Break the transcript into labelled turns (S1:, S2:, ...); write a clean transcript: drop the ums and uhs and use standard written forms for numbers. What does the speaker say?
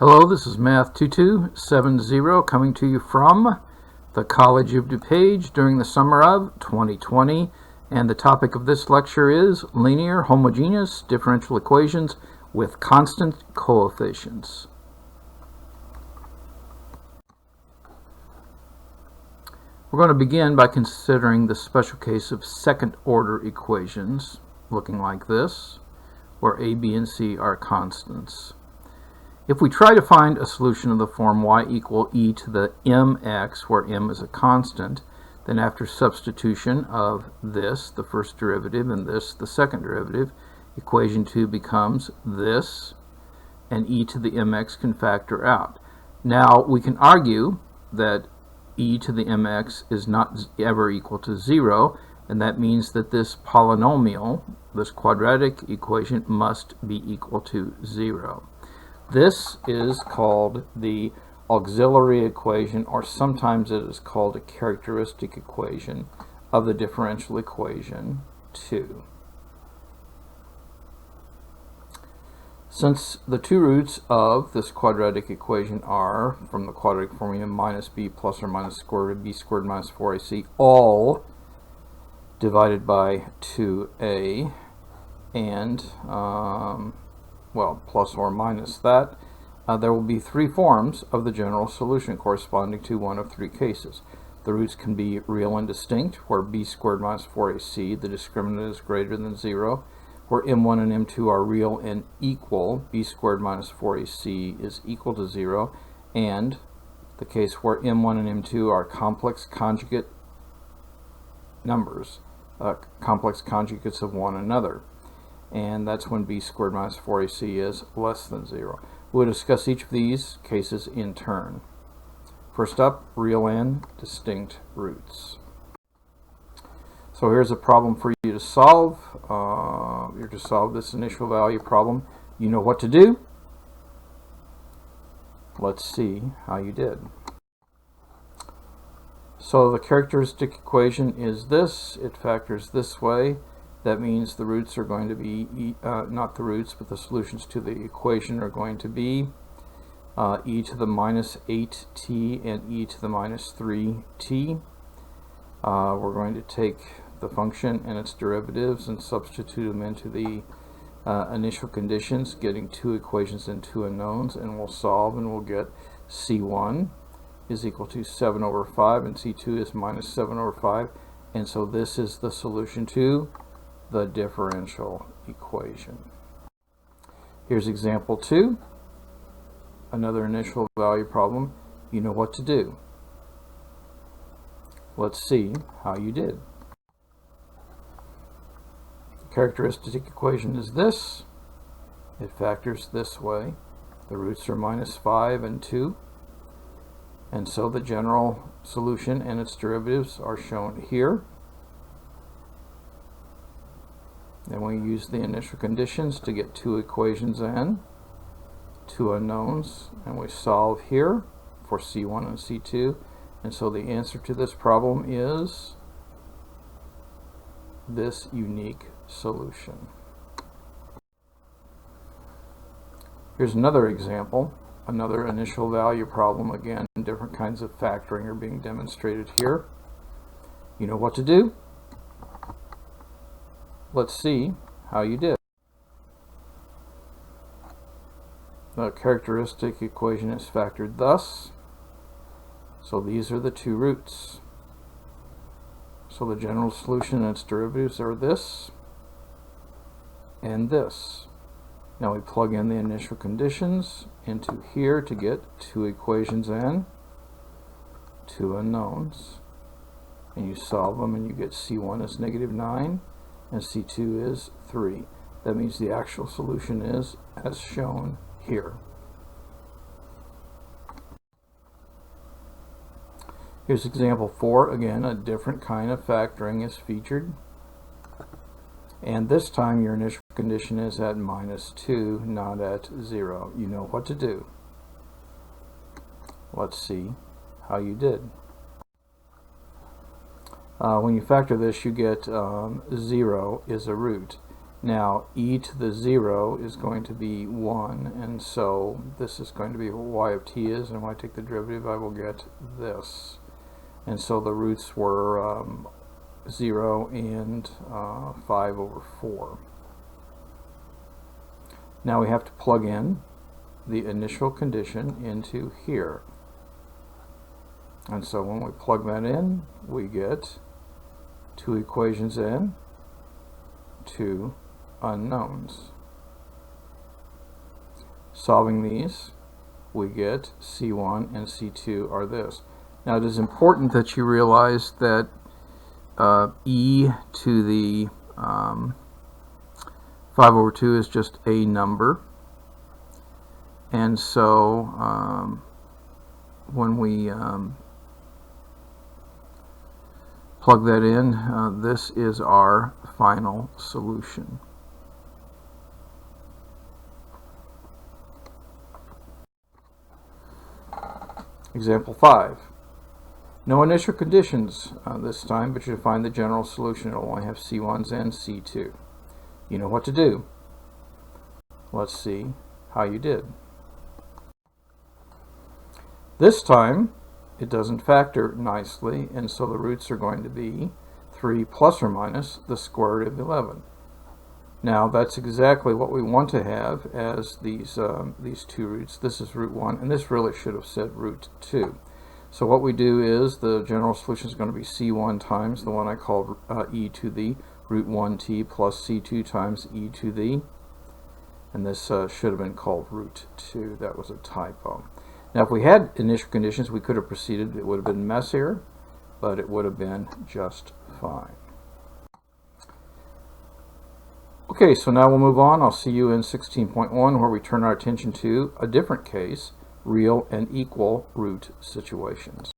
S1: Hello, this is Math 2270 coming to you from the College of DuPage during the summer of 2020, and the topic of this lecture is linear homogeneous differential equations with constant coefficients. We're going to begin by considering the special case of second order equations looking like this, where a, b, and c are constants. If we try to find a solution of the form y equal e to the mx, where m is a constant, then after substitution of this, the first derivative, and this, the second derivative, equation 2 becomes this, and e to the mx can factor out. Now, we can argue that e to the mx is not ever equal to 0, and that means that this polynomial, this quadratic equation, must be equal to 0. This is called the auxiliary equation, or sometimes it is called a characteristic equation of the differential equation 2. Since the two roots of this quadratic equation are, from the quadratic formula, minus b plus or minus square root of b squared minus 4ac, all divided by 2a, and well, plus or minus that, there will be three forms of the general solution corresponding to one of three cases. The roots can be real and distinct, where b squared minus 4ac, the discriminant, is greater than 0, where m1 and m2 are real and equal, b squared minus 4ac is equal to 0, and the case where m1 and m2 are complex conjugate numbers, complex conjugates of one another. And that's when b squared minus 4ac is less than 0. We'll discuss each of these cases in turn. First up, real and distinct roots. So here's a problem for you to solve. You're to solve this initial value problem. You know what to do. Let's see how you did. So the characteristic equation is this. It factors this way. That means the roots are going to be, not the roots, but the solutions to the equation are going to be e to the minus 8t and e to the minus 3t. We're going to take the function and its derivatives and substitute them into the initial conditions, getting two equations and two unknowns, and we'll solve, and we'll get c1 is equal to 7 over 5, and c2 is minus 7 over 5, and so this is the solution to the differential equation. Here's example 2, another initial value problem. You know what to do. Let's see how you did. The characteristic equation is this. It factors this way. The roots are minus 5 and 2, and so the general solution and its derivatives are shown here. Then we use the initial conditions to get two equations and two unknowns, and we solve here for c1 and c2, and so the answer to this problem is this unique solution. Here's another example, another initial value problem. Again, different kinds of factoring are being demonstrated here. You know what to do. Let's see how you did. The characteristic equation is factored thus. So these are the two roots. So the general solution and its derivatives are this and this. Now we plug in the initial conditions into here to get two equations and two unknowns. And you solve them and you get c1 is negative 9. And c2 is 3. That means the actual solution is as shown here. Here's example 4. Again, a different kind of factoring is featured. And this time your initial condition is at minus 2, not at 0. You know what to do. Let's see how you did. When you factor this, you get 0 is a root. Now e to the 0 is going to be 1, and so this is going to be what y of t is, and when I take the derivative I will get this. And so the roots were 0 and 5 over 4. Now we have to plug in the initial condition into here. And so when we plug that in, we get 2 equations in, 2 unknowns. Solving these, we get C1 and C2 are this. Now it is important that you realize that e to the 5 over 2 is just a number, and so when we plug that in, this is our final solution. Example 5. No initial conditions this time, but you find the general solution. It will only have C1s and C2. You know what to do. Let's see how you did. This time it doesn't factor nicely, and so the roots are going to be 3 plus or minus the square root of 11. Now that's exactly what we want to have as these two roots. This is root 1, and this really should have said root 2. So what we do is the general solution is going to be C1 times the one I called e to the root 1t plus C2 times e to the, and this should have been called root 2. That was a typo. Now if we had initial conditions, we could have proceeded. It would have been messier, but it would have been just fine. Okay, so now we'll move on. I'll see you in 16.1, where we turn our attention to a different case, real and equal root situations.